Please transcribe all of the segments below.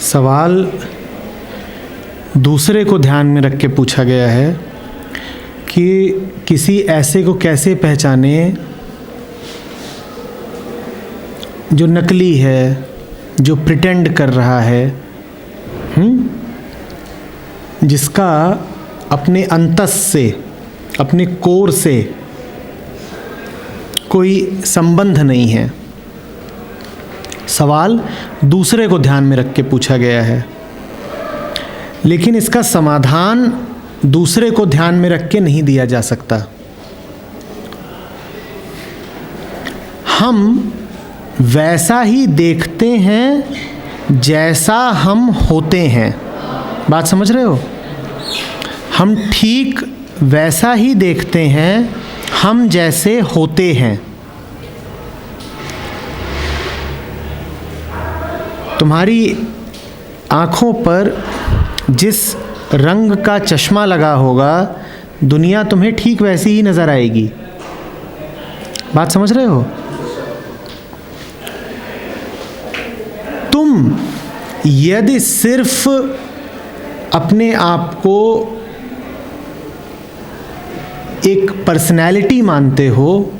सवाल दूसरे को ध्यान में रख के पूछा गया है कि किसी ऐसे को कैसे पहचाने जो नकली है, जो प्रिटेंड कर रहा है, जिसका अपने अंतस से, अपने कोर से कोई संबंध नहीं है। सवाल दूसरे को ध्यान में रख के पूछा गया है, लेकिन इसका समाधान दूसरे को ध्यान में रख के नहीं दिया जा सकता। हम वैसा ही देखते हैं जैसा हम होते हैं। बात समझ रहे हो? हम ठीक वैसा ही देखते हैं हम जैसे होते हैं। तुम्हारी आँखों पर जिस रंग का चश्मा लगा होगा, दुनिया तुम्हें ठीक वैसी ही नज़र आएगी। बात समझ रहे हो? तुम यदि सिर्फ अपने आप को एक पर्सनैलिटी मानते हो,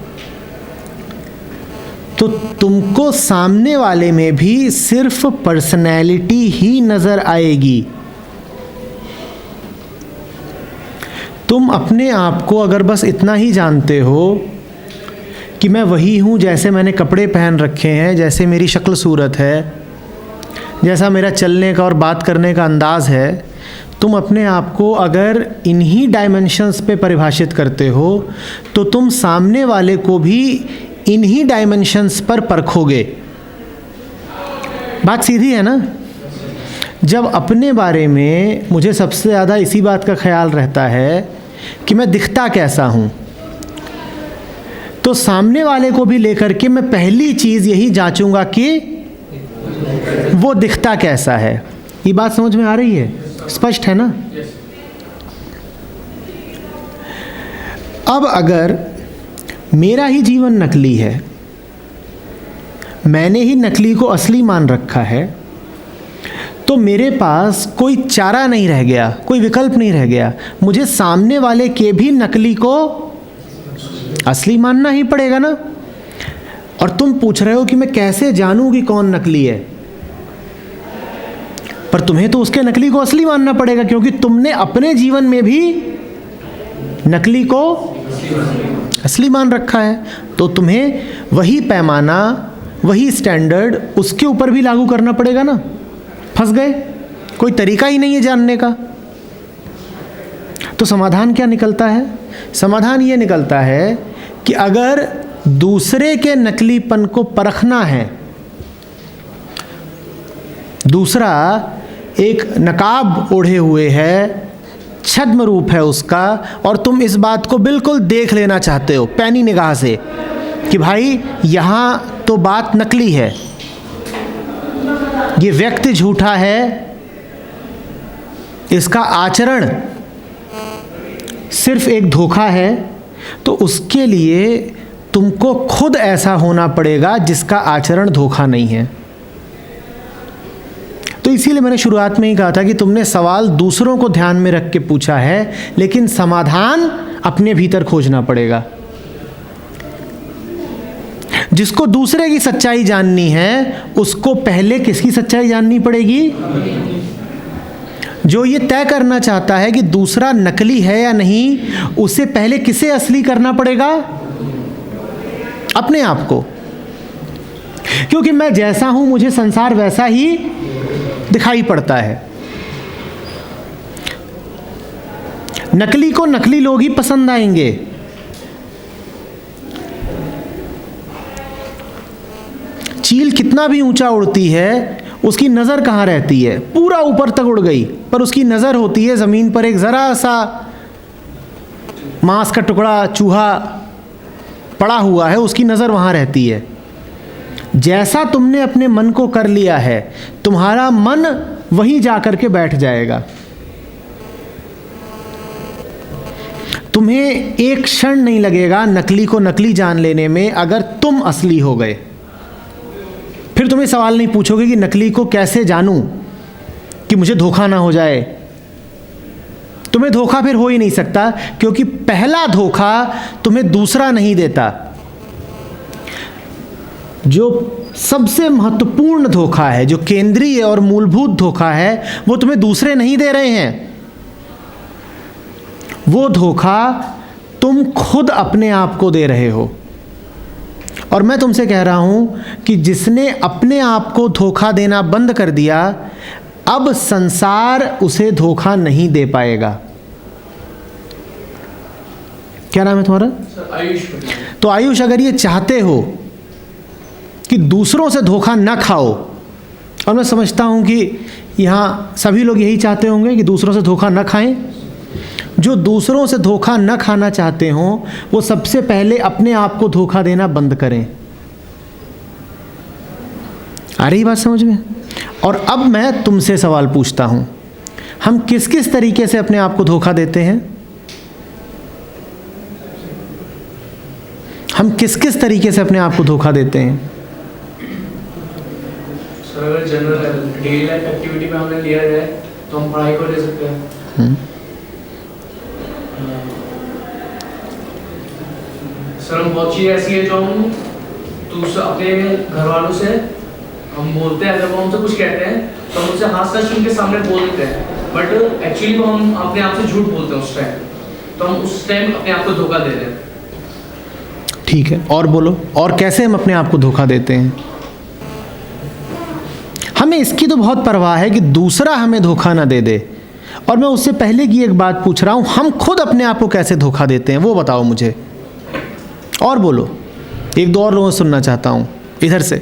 तो तुमको सामने वाले में भी सिर्फ पर्सनैलिटी ही नज़र आएगी। तुम अपने आप को अगर बस इतना ही जानते हो कि मैं वही हूँ जैसे मैंने कपड़े पहन रखे हैं, जैसे मेरी शक्ल सूरत है, जैसा मेरा चलने का और बात करने का अंदाज़ है, तुम अपने आप को अगर इन्हीं डायमेंशंस पे परिभाषित करते हो तो तुम सामने वाले को भी इन्हीं डायमेंशंस पर परखोगे। बात सीधी है ना? जब अपने बारे में मुझे सबसे ज़्यादा इसी बात का ख्याल रहता है कि मैं दिखता कैसा हूँ, तो सामने वाले को भी लेकर के मैं पहली चीज़ यही जांचूंगा कि वो दिखता कैसा है। ये बात समझ में आ रही है? स्पष्ट है ना? अब अगर मेरा ही जीवन नकली है, मैंने ही नकली को असली मान रखा है, तो मेरे पास कोई चारा नहीं रह गया, कोई विकल्प नहीं रह गया। मुझे सामने वाले के भी नकली को असली मानना ही पड़ेगा ना। और तुम पूछ रहे हो कि मैं कैसे जानूं कि कौन नकली है, पर तुम्हें तो उसके नकली को असली मानना पड़ेगा, क्योंकि तुमने अपने जीवन में भी नकली को असली मान रखा है। तो तुम्हें वही पैमाना, वही स्टैंडर्ड उसके ऊपर भी लागू करना पड़ेगा ना। फंस गए? कोई तरीका ही नहीं है जानने का। तो समाधान क्या निकलता है? समाधान ये निकलता है कि अगर दूसरे के नकलीपन को परखना है, दूसरा एक नकाब ओढ़े हुए है, छद्म रूप है उसका, और तुम इस बात को बिल्कुल देख लेना चाहते हो पैनी निगाह से कि भाई यहाँ तो बात नकली है, ये व्यक्ति झूठा है, इसका आचरण सिर्फ एक धोखा है, तो उसके लिए तुमको खुद ऐसा होना पड़ेगा जिसका आचरण धोखा नहीं है। तो इसीलिए मैंने शुरुआत में ही कहा था कि तुमने सवाल दूसरों को ध्यान में रख के पूछा है, लेकिन समाधान अपने भीतर खोजना पड़ेगा। जिसको दूसरे की सच्चाई जाननी है, उसको पहले किसकी सच्चाई जाननी पड़ेगी? जो ये तय करना चाहता है कि दूसरा नकली है या नहीं, उसे पहले किसे असली करना पड़ेगा? अपने आप को। क्योंकि मैं जैसा हूं, मुझे संसार वैसा ही दिखाई पड़ता है। नकली को नकली लोग ही पसंद आएंगे। चील कितना भी ऊंचा उड़ती है, उसकी नज़र कहाँ रहती है? पूरा ऊपर तक उड़ गई, पर उसकी नज़र होती है ज़मीन पर एक ज़रा सा मांस का टुकड़ा, चूहा पड़ा हुआ है, उसकी नज़र वहाँ रहती है। जैसा तुमने अपने मन को कर लिया है, तुम्हारा मन वहीं जा कर के बैठ जाएगा। तुम्हें एक क्षण नहीं लगेगा नकली को नकली जान लेने में अगर तुम असली हो गए। फिर तुम्हें सवाल नहीं पूछोगे कि नकली को कैसे जानूं कि मुझे धोखा ना हो जाए। तुम्हें धोखा फिर हो ही नहीं सकता, क्योंकि पहला धोखा तुम्हें दूसरा नहीं देता। जो सबसे महत्वपूर्ण धोखा है, जो केंद्रीय और मूलभूत धोखा है, वो तुम्हें दूसरे नहीं दे रहे हैं। वो धोखा तुम खुद अपने आप को दे रहे हो। और मैं तुमसे कह रहा हूं कि जिसने अपने आप को धोखा देना बंद कर दिया, अब संसार उसे धोखा नहीं दे पाएगा। क्या नाम है तुम्हारा? आयुष। तो आयुष, अगर ये चाहते हो कि दूसरों से धोखा ना खाओ, और मैं समझता हूं कि यहाँ सभी लोग यही चाहते होंगे कि दूसरों से धोखा ना खाएं। जो दूसरों से धोखा न खाना चाहते हों, वो सबसे पहले अपने आप को धोखा देना बंद करें। आ रही बात समझ में? और अब मैं तुमसे सवाल पूछता हूं, हम किस किस तरीके से अपने आप को धोखा देते हैं? हम किस किस तरीके से अपने आप को धोखा देते हैं? सर, अगर जनरल डेली लाइफ एक्टिविटी में हमने लिया जाए तो हम पढ़ाई को ले सकते हैं। सर, हम बहुत चीज़ ऐसी है जो हम अपने घर वालों से हम बोलते हैं, अगर वो हमसे कुछ कहते हैं तो हम उनसे हाथ सच उनके सामने बोल देते हैं, बट एक्चुअली वो हम अपने आप से झूठ बोलते हैं उस टाइम। तो हम उस टाइम अपने आप को धोखा दे रहे हैं। ठीक है, और बोलो, और कैसे हम अपने आप को धोखा देते हैं? हमें इसकी तो बहुत परवाह है कि दूसरा हमें धोखा ना दे दे। और मैं उससे पहले की एक बात पूछ रहा हूं, हम खुद अपने आप को कैसे धोखा देते हैं वो बताओ मुझे। और बोलो, एक दो और लोगों से सुनना चाहता हूं, इधर से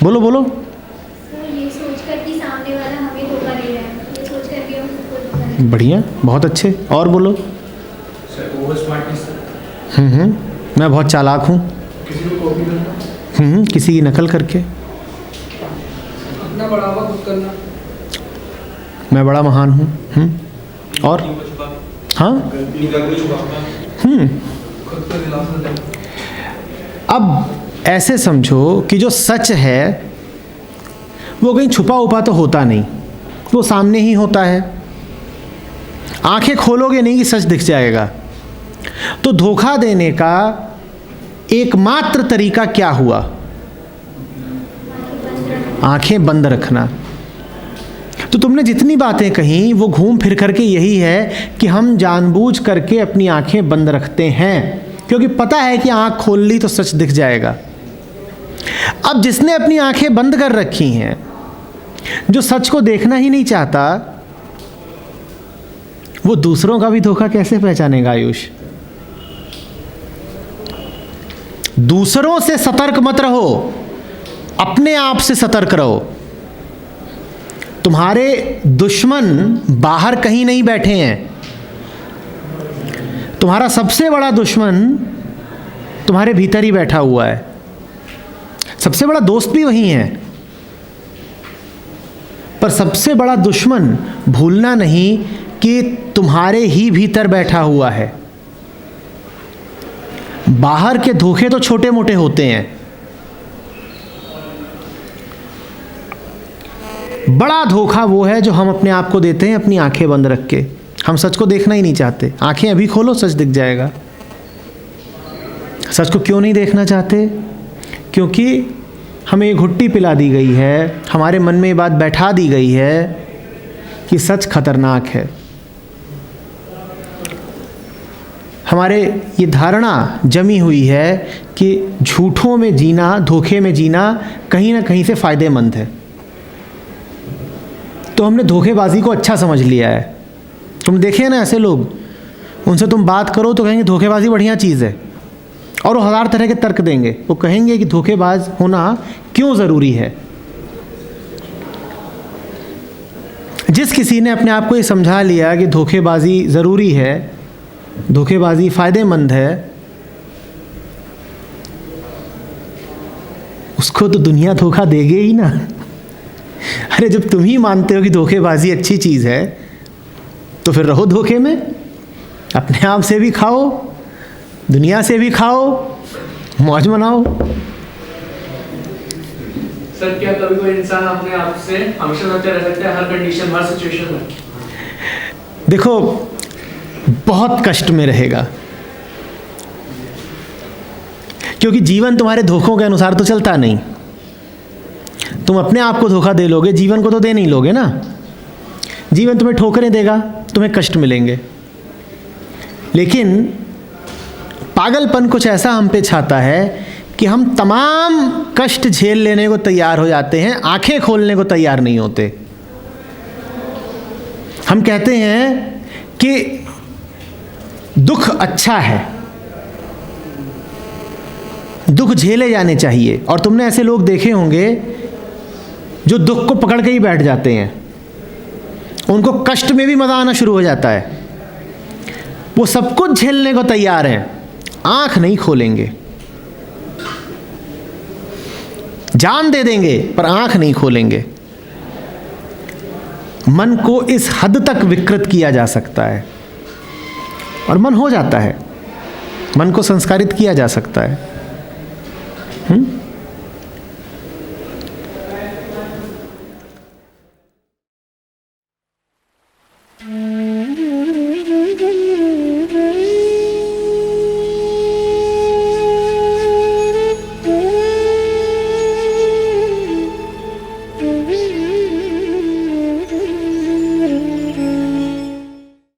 बोलो बोलो। ये सोचकर कि सामने वाला हमें धोखा दे रहा है, ये सोचकर कि हम खुद को धोखा दे रहे हैं। बढ़िया, बहुत अच्छे। और बोलो। Sir, over smartness. मैं बहुत चालाक हूँ। किसी को कॉपी करना। किसी की नकल करके। अपना बढ़ावा खुद करना। मैं बड़ा महान हूँ। और हाँ, अब ऐसे समझो कि जो सच है वो कहीं छुपा उपा तो होता नहीं, वो सामने ही होता है। आंखें खोलोगे नहीं कि सच दिख जाएगा। तो धोखा देने का एकमात्र तरीका क्या हुआ? आंखें बंद रखना। तो तुमने जितनी बातें कही वो घूम फिर करके यही है कि हम जानबूझ करके अपनी आंखें बंद रखते हैं, क्योंकि पता है कि आंख खोल ली तो सच दिख जाएगा। अब जिसने अपनी आंखें बंद कर रखी हैं, जो सच को देखना ही नहीं चाहता, वो दूसरों का भी धोखा कैसे पहचानेगा? आयुष, दूसरों से सतर्क मत रहो, अपने आप से सतर्क रहो। तुम्हारे दुश्मन बाहर कहीं नहीं बैठे हैं। तुम्हारा सबसे बड़ा दुश्मन तुम्हारे भीतर ही बैठा हुआ है। सबसे बड़ा दोस्त भी वही है, पर सबसे बड़ा दुश्मन भूलना नहीं कि तुम्हारे ही भीतर बैठा हुआ है। बाहर के धोखे तो छोटे मोटे होते हैं, बड़ा धोखा वो है जो हम अपने आप को देते हैं अपनी आंखें बंद रख के। हम सच को देखना ही नहीं चाहते। आंखें अभी खोलो, सच दिख जाएगा। सच को क्यों नहीं देखना चाहते? क्योंकि हमें ये घुट्टी पिला दी गई है, हमारे मन में ये बात बैठा दी गई है कि सच खतरनाक है। हमारे ये धारणा जमी हुई है कि झूठों में जीना, धोखे में जीना कहीं ना कहीं से फ़ायदेमंद है। तो हमने धोखेबाजी को अच्छा समझ लिया है। तुम देखे ना ऐसे लोग, उनसे तुम बात करो तो कहेंगे धोखेबाजी बढ़िया चीज़ है, और वो हज़ार तरह के तर्क देंगे। वो कहेंगे कि धोखेबाज होना क्यों ज़रूरी है। जिस किसी ने अपने आप को ये समझा लिया कि धोखेबाजी ज़रूरी है, धोखेबाजी फ़ायदेमंद है, उसको तो दुनिया धोखा देगी ही ना। अरे जब तुम ही मानते हो कि धोखेबाजी अच्छी चीज़ है तो फिर रहो धोखे में। अपने आप से भी खाओ, दुनिया से भी खाओ, मौज मनाओ। सर क्या कभी कोई इंसान अपने आप से हमेशा सच्चा रह सकता है, हर कंडीशन, हर सिचुएशन में? देखो, बहुत कष्ट में रहेगा, क्योंकि जीवन तुम्हारे धोखों के अनुसार तो चलता नहीं। तुम अपने आप को धोखा दे लोगे, जीवन को तो दे नहीं लोगे ना। जीवन तुम्हें ठोकरें देगा, तुम्हें कष्ट मिलेंगे, लेकिन पागलपन कुछ ऐसा हम पे छाता है कि हम तमाम कष्ट झेल लेने को तैयार हो जाते हैं, आंखें खोलने को तैयार नहीं होते। हम कहते हैं कि दुख अच्छा है, दुख झेले जाने चाहिए। और तुमने ऐसे लोग देखे होंगे जो दुख को पकड़ के ही बैठ जाते हैं, उनको कष्ट में भी मज़ा आना शुरू हो जाता है। वो सब कुछ झेलने को तैयार हैं, आंख नहीं खोलेंगे, जान दे देंगे पर आंख नहीं खोलेंगे। मन को इस हद तक विकृत किया जा सकता है, और मन हो जाता है, मन को संस्कारित किया जा सकता है।